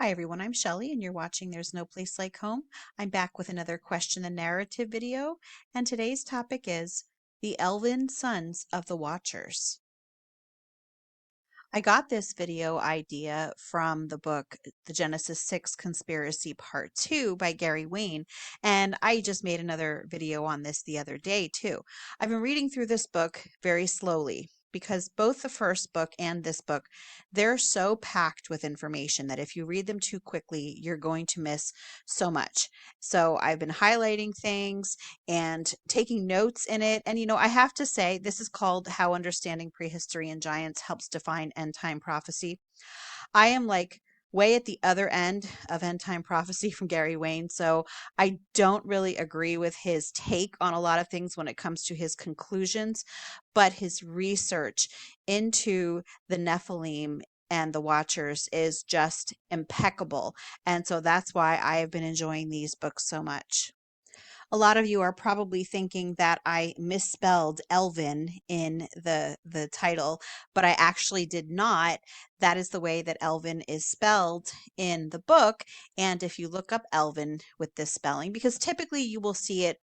Hi everyone, I'm Shelley and you're watching There's No Place Like Home. I'm back with another question and narrative video, and today's topic is the Elven Sons of the Watchers. I got this video idea from the book The Genesis 6 Conspiracy Part 2 by Gary Wayne, and I just made another video on this the other day too. I've been reading through this book very slowly because both the first book and this book, they're so packed with information that if you read them too quickly, you're going to miss so much. So I've been highlighting things and taking notes in it. And, I have to say, this is called How Understanding Prehistory and Giants Helps Define End Time Prophecy. I am like way at the other end of end time prophecy from Gary Wayne. So I don't really agree with his take on a lot of things when it comes to his conclusions, but his research into the Nephilim and the Watchers is just impeccable. And so that's why I have been enjoying these books so much. A lot of you are probably thinking that I misspelled Elvin in the title, but I actually did not. That is the way that Elvin is spelled in the book. And if you look up Elvin with this spelling, because typically you will see it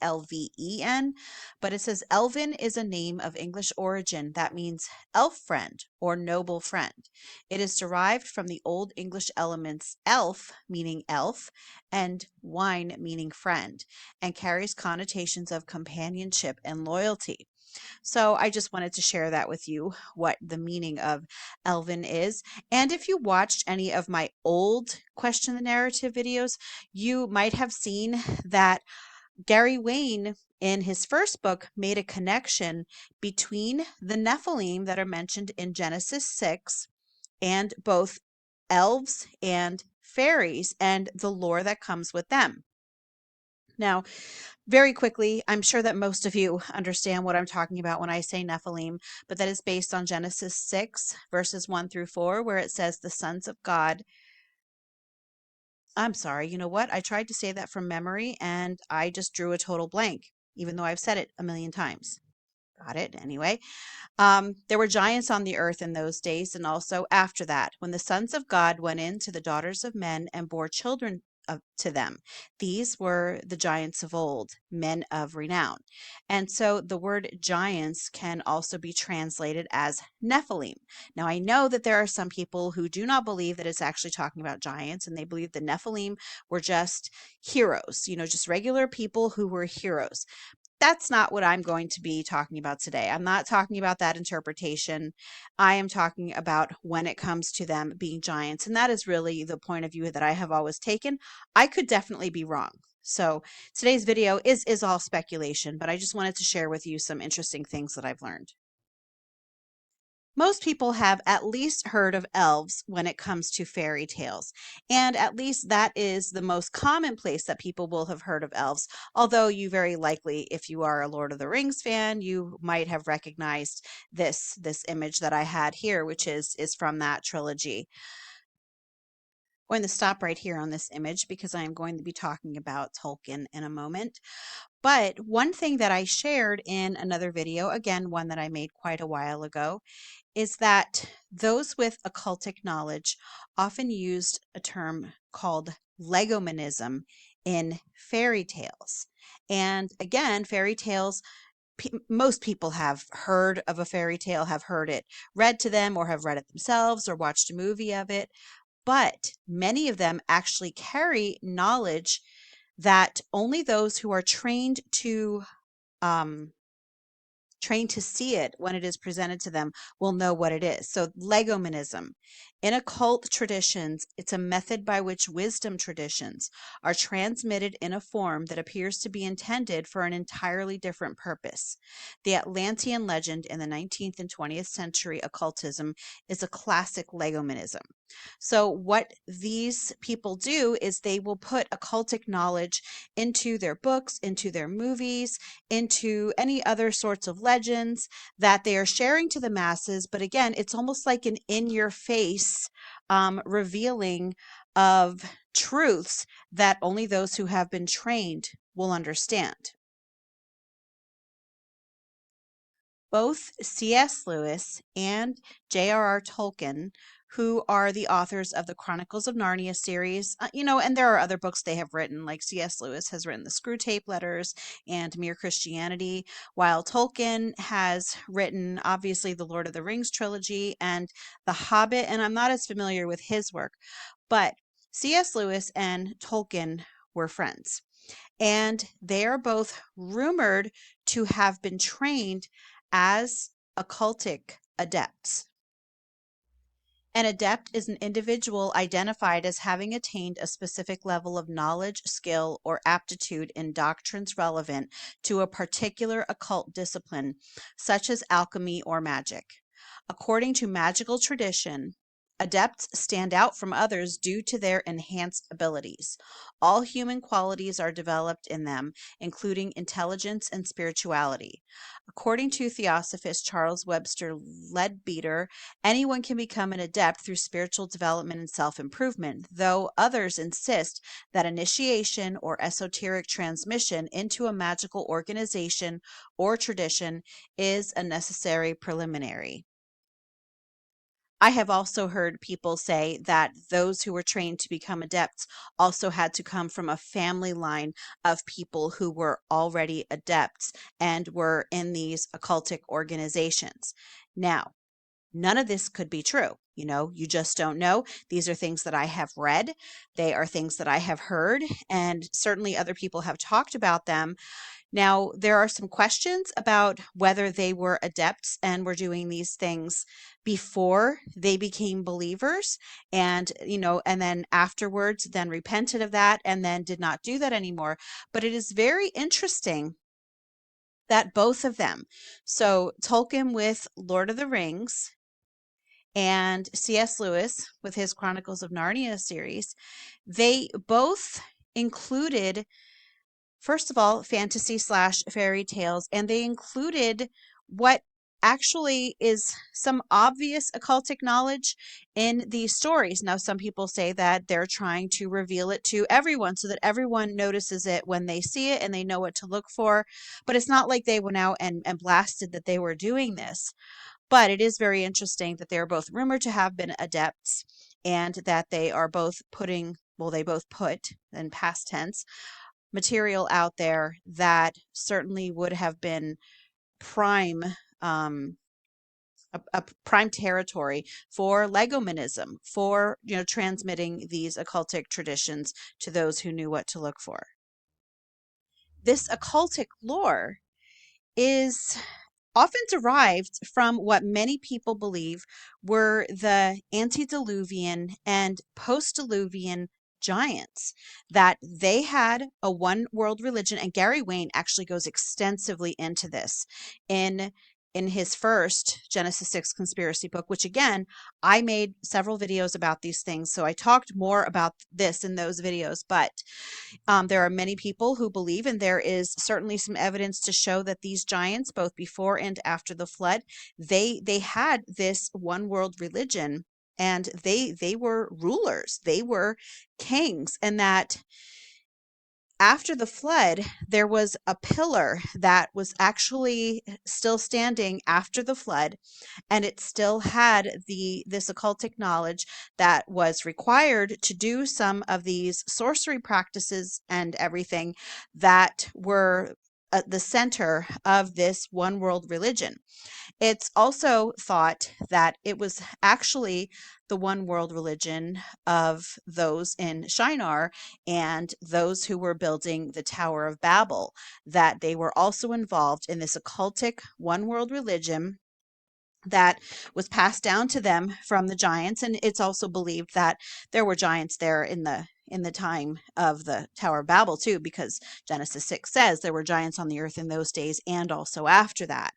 Elven, but it says Elvin is a name of English origin that means elf friend or noble friend. It is derived from the Old English elements elf, meaning elf, and wine, meaning friend, and carries connotations of companionship and loyalty. So I just wanted to share that with you, what the meaning of Elven is. And if you watched any of my old Question the Narrative videos, you might have seen that Gary Wayne, in his first book, made a connection between the Nephilim that are mentioned in Genesis 6 and both elves and fairies and the lore that comes with them. Now, very quickly, I'm sure that most of you understand what I'm talking about when I say Nephilim, but that is based on Genesis 6, verses 1 through 4, where it says, the sons of God. I'm sorry, you know what? I tried to say that from memory and I just drew a total blank, even though I've said it a million times. Got it. Anyway, there were giants on the earth in those days and also after that, when the sons of God went in to the daughters of men and bore children to them. These were the giants of old, men of renown. And so the word giants can also be translated as Nephilim. Now, I know that there are some people who do not believe that it's actually talking about giants, and they believe the Nephilim were just heroes, just regular people who were heroes. That's not what I'm going to be talking about today. I'm not talking about that interpretation. I am talking about when it comes to them being giants. And that is really the point of view that I have always taken. I could definitely be wrong. So today's video is all speculation, but I just wanted to share with you some interesting things that I've learned. Most people have at least heard of elves when it comes to fairy tales, and at least that is the most common place that people will have heard of elves. Although you very likely, if you are a Lord of the Rings fan, you might have recognized this image that I had here, which is from that trilogy. I'm going to stop right here on this image because I am going to be talking about Tolkien in a moment. But one thing that I shared in another video, again, one that I made quite a while ago, is that those with occultic knowledge often used a term called legomanism in fairy tales. And again, fairy tales, most people have heard of a fairy tale, have heard it read to them, or have read it themselves, or watched a movie of it. But many of them actually carry knowledge that only those who are um, trained to see it when it is presented to them will know what it is. So legomanism. In occult traditions, it's a method by which wisdom traditions are transmitted in a form that appears to be intended for an entirely different purpose. The Atlantean legend in the 19th and 20th century occultism is a classic legomanism. So what these people do is they will put occultic knowledge into their books, into their movies, into any other sorts of legends that they are sharing to the masses. But again, it's almost like an in-your-face revealing of truths that only those who have been trained will understand. Both C.S. Lewis and J.R.R. Tolkien who are the authors of the Chronicles of Narnia series. And there are other books they have written, like C.S. Lewis has written the Screw Tape Letters and Mere Christianity, while Tolkien has written, obviously, the Lord of the Rings trilogy and The Hobbit. And I'm not as familiar with his work, but C.S. Lewis and Tolkien were friends. And they are both rumored to have been trained as occultic adepts. An adept is an individual identified as having attained a specific level of knowledge, skill, or aptitude in doctrines relevant to a particular occult discipline, such as alchemy or magic. According to magical tradition, adepts stand out from others due to their enhanced abilities. All human qualities are developed in them, including intelligence and spirituality. According to Theosophist Charles Webster Leadbeater, anyone can become an adept through spiritual development and self improvement, though others insist that initiation or esoteric transmission into a magical organization or tradition is a necessary preliminary. I have also heard people say that those who were trained to become adepts also had to come from a family line of people who were already adepts and were in these occultic organizations. Now, none of this could be true. You just don't know. These are things that I have read. They are things that I have heard, and certainly other people have talked about them. Now, there are some questions about whether they were adepts and were doing these things before they became believers and then afterwards then repented of that and then did not do that anymore. But it is very interesting that both of them, so Tolkien with Lord of the Rings and C.S. Lewis with his Chronicles of Narnia series, they both included, first of all, fantasy slash fairy tales, and they included what actually is some obvious occultic knowledge in these stories. Now, some people say that they're trying to reveal it to everyone so that everyone notices it when they see it and they know what to look for. But it's not like they went out and blasted that they were doing this. But it is very interesting that they are both rumored to have been adepts and that they are both they both put in past tense material out there that certainly would have been prime a prime territory for legomanism, for transmitting these occultic traditions to those who knew what to look for. This occultic lore is often derived from what many people believe were the antediluvian and post-diluvian giants, that they had a one world religion. And Gary Wayne actually goes extensively into this in his first Genesis 6 conspiracy book, which again, I made several videos about these things, so I talked more about this in those videos. But there are many people who believe, and there is certainly some evidence to show that these giants, both before and after the flood, they had this one world religion, and they were rulers, they were kings, and that after the flood, there was a pillar that was actually still standing after the flood, and it still had this occultic knowledge that was required to do some of these sorcery practices and everything that were at the center of this one world religion. It's also thought that it was actually the one world religion of those in Shinar and those who were building the Tower of Babel, that they were also involved in this occultic one world religion that was passed down to them from the giants. And it's also believed that there were giants there in the time of the Tower of Babel too, because Genesis 6 says there were giants on the earth in those days and also after that.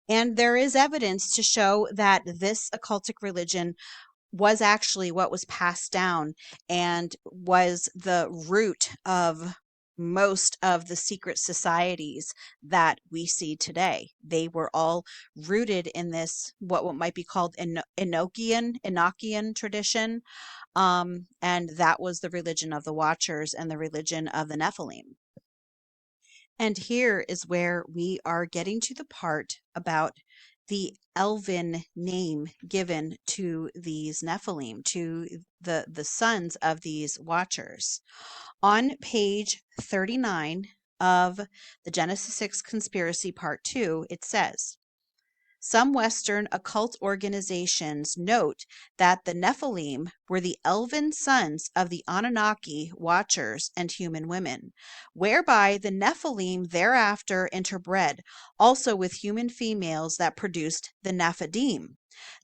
And there is evidence to show that this occultic religion was actually what was passed down and was the root of most of the secret societies that we see today. They were all rooted in this, what might be called Enochian tradition. And that was the religion of the Watchers and the religion of the Nephilim. And here is where we are getting to the part about the Elven name given to these Nephilim, to the sons of these watchers. On page 39 of the Genesis 6 Conspiracy Part 2, it says, some Western occult organizations note that the Nephilim were the elven sons of the Anunnaki watchers and human women, whereby the Nephilim thereafter interbred also with human females that produced the Nephidim.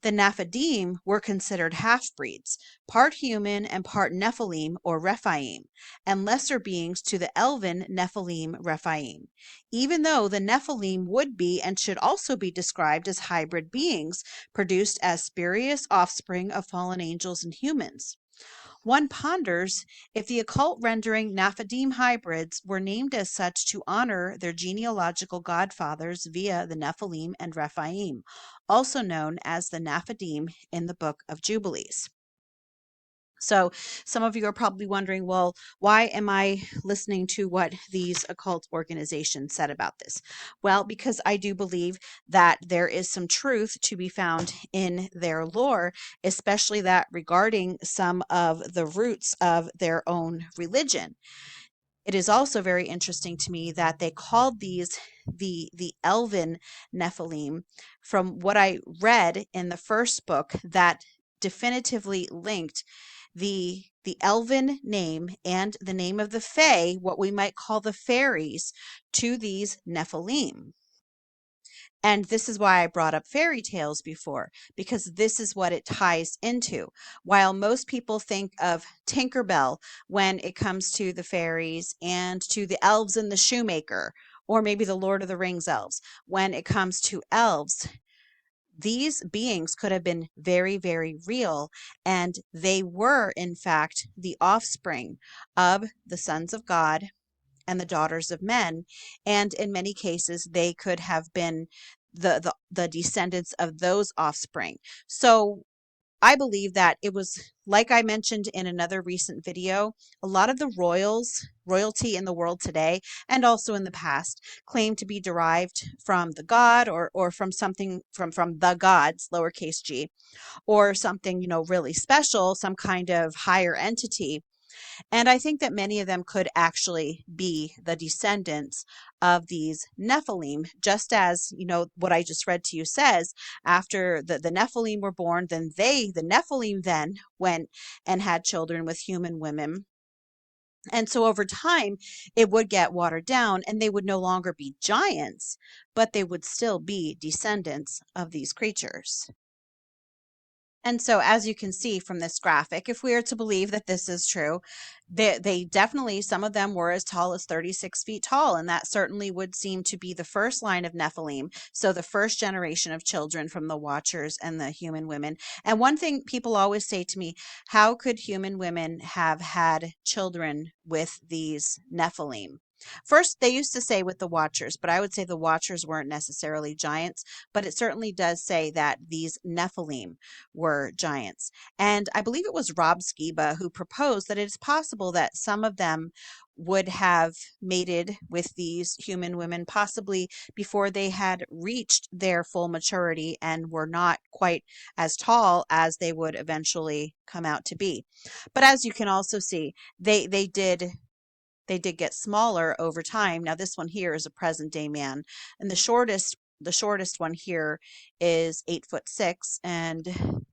The Nephidim were considered half-breeds, part human and part Nephilim or Rephaim, and lesser beings to the Elven Nephilim Rephaim. Even though the Nephilim would be and should also be described as hybrid beings, produced as spurious offspring of fallen angels and humans. One ponders if the occult rendering Nephidim hybrids were named as such to honor their genealogical godfathers via the Nephilim and Rephaim, also known as the Nephidim in the Book of Jubilees. So some of you are probably wondering, well, why am I listening to what these occult organizations said about this? Well, because I do believe that there is some truth to be found in their lore, especially that regarding some of the roots of their own religion. It is also very interesting to me that they called these the Elven Nephilim. From what I read in the first book, that definitively linked the Elven name and the name of the Fae, what we might call the fairies, to these Nephilim. And this is why I brought up fairy tales before, because this is what it ties into. While most people think of Tinkerbell when it comes to the fairies and to the elves and the shoemaker, or maybe the Lord of the Rings elves, when it comes to elves, these beings could have been very, very real, and they were, in fact, the offspring of the sons of God and the daughters of men, and in many cases, they could have been the descendants of those offspring. So I believe that it was, like I mentioned in another recent video, a lot of the royalty in the world today and also in the past claim to be derived from the god or from something from the gods, lowercase g, or something, really special, some kind of higher entity. And I think that many of them could actually be the descendants of these Nephilim, just as, what I just read to you says, after the Nephilim were born, then the Nephilim then went and had children with human women. And so over time, it would get watered down and they would no longer be giants, but they would still be descendants of these creatures. And so, as you can see from this graphic, if we are to believe that this is true, they definitely, some of them were as tall as 36 feet tall. And that certainly would seem to be the first line of Nephilim. So the first generation of children from the Watchers and the human women. And one thing people always say to me, how could human women have had children with these Nephilim? First, they used to say with the Watchers, but I would say the Watchers weren't necessarily giants, but it certainly does say that these Nephilim were giants. And I believe it was Rob Skiba who proposed that it is possible that some of them would have mated with these human women, possibly before they had reached their full maturity and were not quite as tall as they would eventually come out to be. But as you can also see, they did get smaller over time. Now this one here is a present day man, and the shortest one here is 8'6", and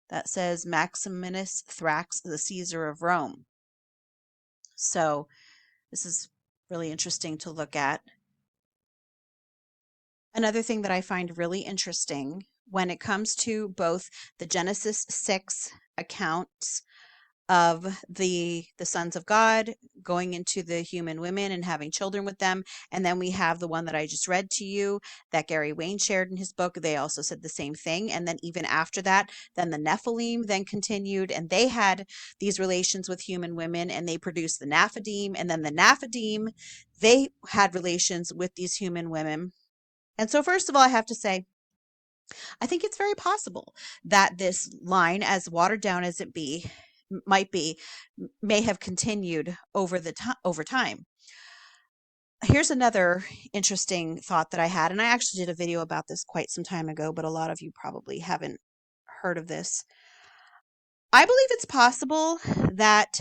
that says Maximinus Thrax, the Caesar of Rome. So this is really interesting to look at. Another thing that I find really interesting when it comes to both the Genesis 6 accounts of the sons of God going into the human women and having children with them, and then we have the one that I just read to you that Gary Wayne shared in his book. They also said the same thing. And then even after that, then the Nephilim then continued, and they had these relations with human women, and they produced the Nephidim, and then the Nephidim, they had relations with these human women. And so first of all, I have to say, I think it's very possible that this line, as watered down as it might be, may have continued over time. here's another interesting thought that I had, and I actually did a video about this quite some time ago, but a lot of you probably haven't heard of this. I believe it's possible that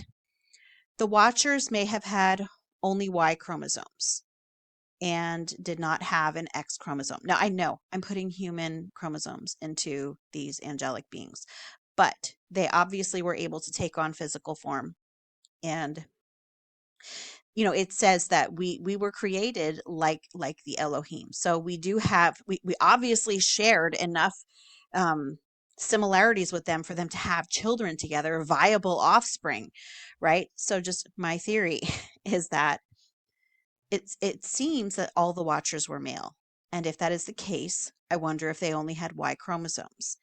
the Watchers may have had only Y chromosomes and did not have an X chromosome. Now, I know I'm putting human chromosomes into these angelic beings, but they obviously were able to take on physical form. And it says that we were created like the Elohim. So we do have we obviously shared enough um similarities with them for them to have children together, viable offspring, right? So just my theory is that it seems that all the Watchers were male. And if that is the case, I wonder if they only had Y chromosomes.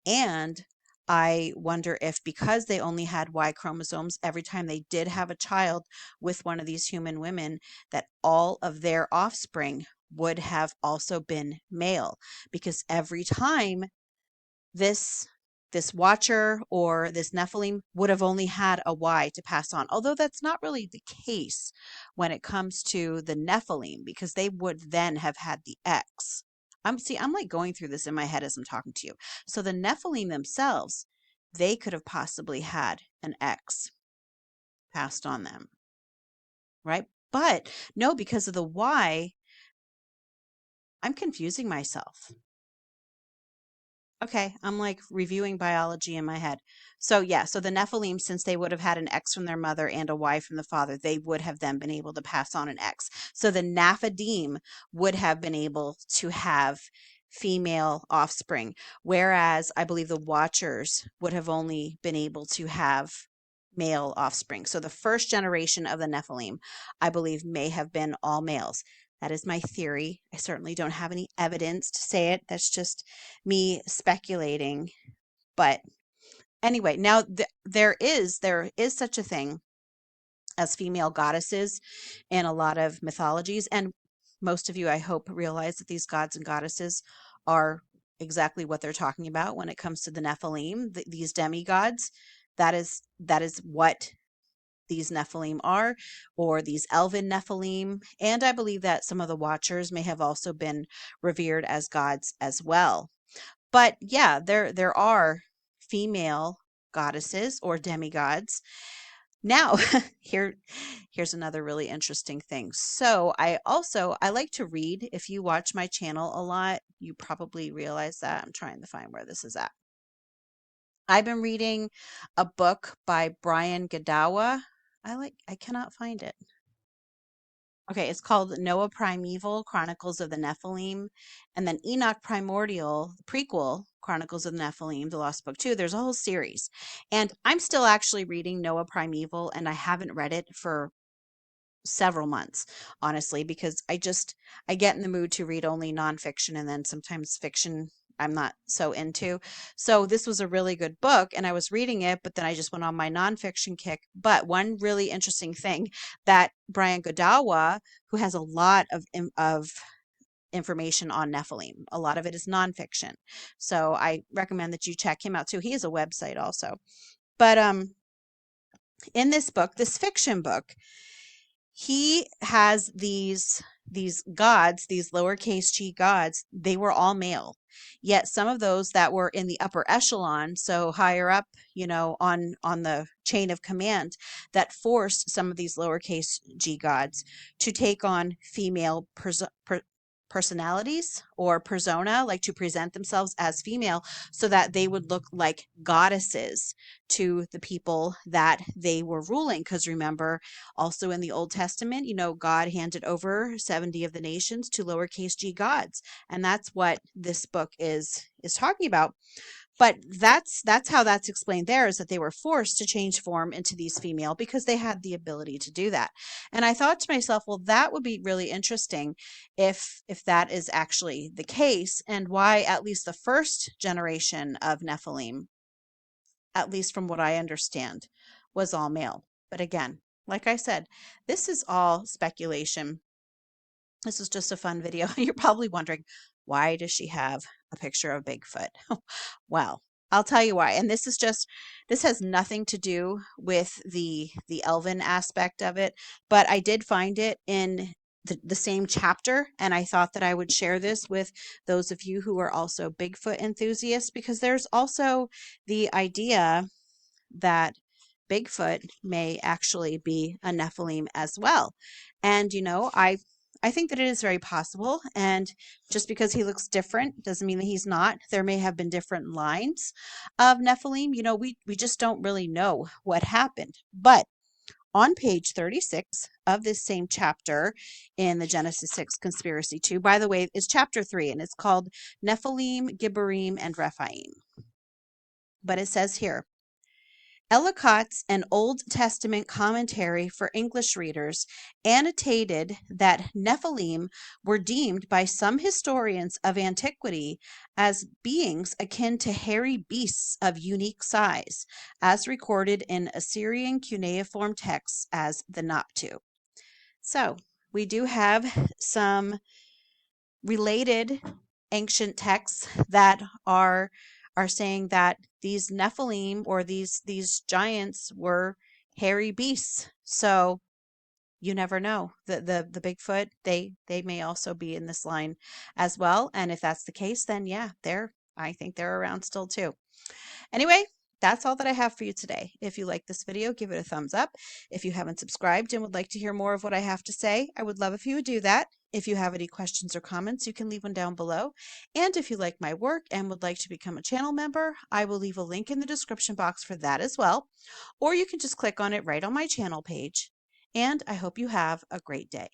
And I wonder if because they only had Y chromosomes, every time they did have a child with one of these human women, that all of their offspring would have also been male. Because every time this this Watcher or this Nephilim would have only had a Y to pass on. Although that's not really the case when it comes to the Nephilim, because they would then have had the X. I'm like going through this in my head as I'm talking to you. So the Nephilim themselves, they could have possibly had an X passed on them, right? But no, because of the Y, I'm confusing myself. Okay, I'm like reviewing biology in my head. So yeah, so the Nephilim, since they would have had an X from their mother and a Y from the father, they would have then been able to pass on an X. So the Nephilim would have been able to have female offspring, whereas I believe the Watchers would have only been able to have male offspring. So the first generation of the Nephilim, I believe, may have been all males. That is my theory. I certainly don't have any evidence to say it. That's just me speculating. But anyway, now there is such a thing as female goddesses in a lot of mythologies, and most of you, I hope, realize that these gods and goddesses are exactly what they're talking about when it comes to the Nephilim, these demigods. That is what these Nephilim are, or these Elven Nephilim. And I believe that some of the Watchers may have also been revered as gods as well. But yeah, there are female goddesses or demigods. Now, here's another really interesting thing. So I like to read. If you watch my channel a lot, you probably realize that. I'm trying to find where this is at. I've been reading a book by Brian Godawa. I cannot find it. Okay, it's called Noah Primeval, Chronicles of the Nephilim, and then Enoch Primordial, prequel, Chronicles of the Nephilim, the Lost Book 2. There's a whole series. And I'm still actually reading Noah Primeval, and I haven't read it for several months, honestly, because I get in the mood to read only nonfiction, and then sometimes fiction I'm not so into. So this was a really good book and I was reading it, but then I just went on my nonfiction kick. But one really interesting thing that Brian Godawa, who has a lot of information on Nephilim, a lot of it is nonfiction. So I recommend that you check him out too. He has a website also. But in this book, this fiction book, he has these gods, these lowercase g gods. They were all male, yet some of those that were in the upper echelon, so higher up, on the chain of command, that forced some of these lowercase g gods to take on female personalities or persona, like to present themselves as female so that they would look like goddesses to the people that they were ruling. Because remember, also in the Old Testament, God handed over 70 of the nations to lowercase g gods. And that's what this book is talking about. But that's how that's explained there, is that they were forced to change form into these female because they had the ability to do that. And I thought to myself, well, that would be really interesting if that is actually the case, and why at least the first generation of Nephilim, at least from what I understand, was all male. But again, like I said, this is all speculation. This is just a fun video. You're probably wondering, why does she have a picture of Bigfoot? Well, I'll tell you why. And this has nothing to do with the Elven aspect of it, but I did find it in the same chapter, and I thought that I would share this with those of you who are also Bigfoot enthusiasts, because there's also the idea that Bigfoot may actually be a Nephilim as well. And I think that it is very possible, and just because he looks different doesn't mean that he's not. There may have been different lines of Nephilim. We just don't really know what happened. But on page 36 of this same chapter in the Genesis 6 conspiracy 2, by the way, it's chapter 3, and it's called Nephilim, Gibborim, and Rephaim. But it says here, Ellicott's an Old Testament commentary for English readers annotated that Nephilim were deemed by some historians of antiquity as beings akin to hairy beasts of unique size, as recorded in Assyrian cuneiform texts as the Naptu. So we do have some related ancient texts that are saying that these Nephilim, or these giants, were hairy beasts. So you never know. The Bigfoot, they may also be in this line as well. And if that's the case, then yeah, I think they're around still too. Anyway, that's all that I have for you today. If you like this video, give it a thumbs up. If you haven't subscribed and would like to hear more of what I have to say, I would love if you would do that. If you have any questions or comments, you can leave one down below. And if you like my work and would like to become a channel member, I will leave a link in the description box for that as well. Or you can just click on it right on my channel page. And I hope you have a great day.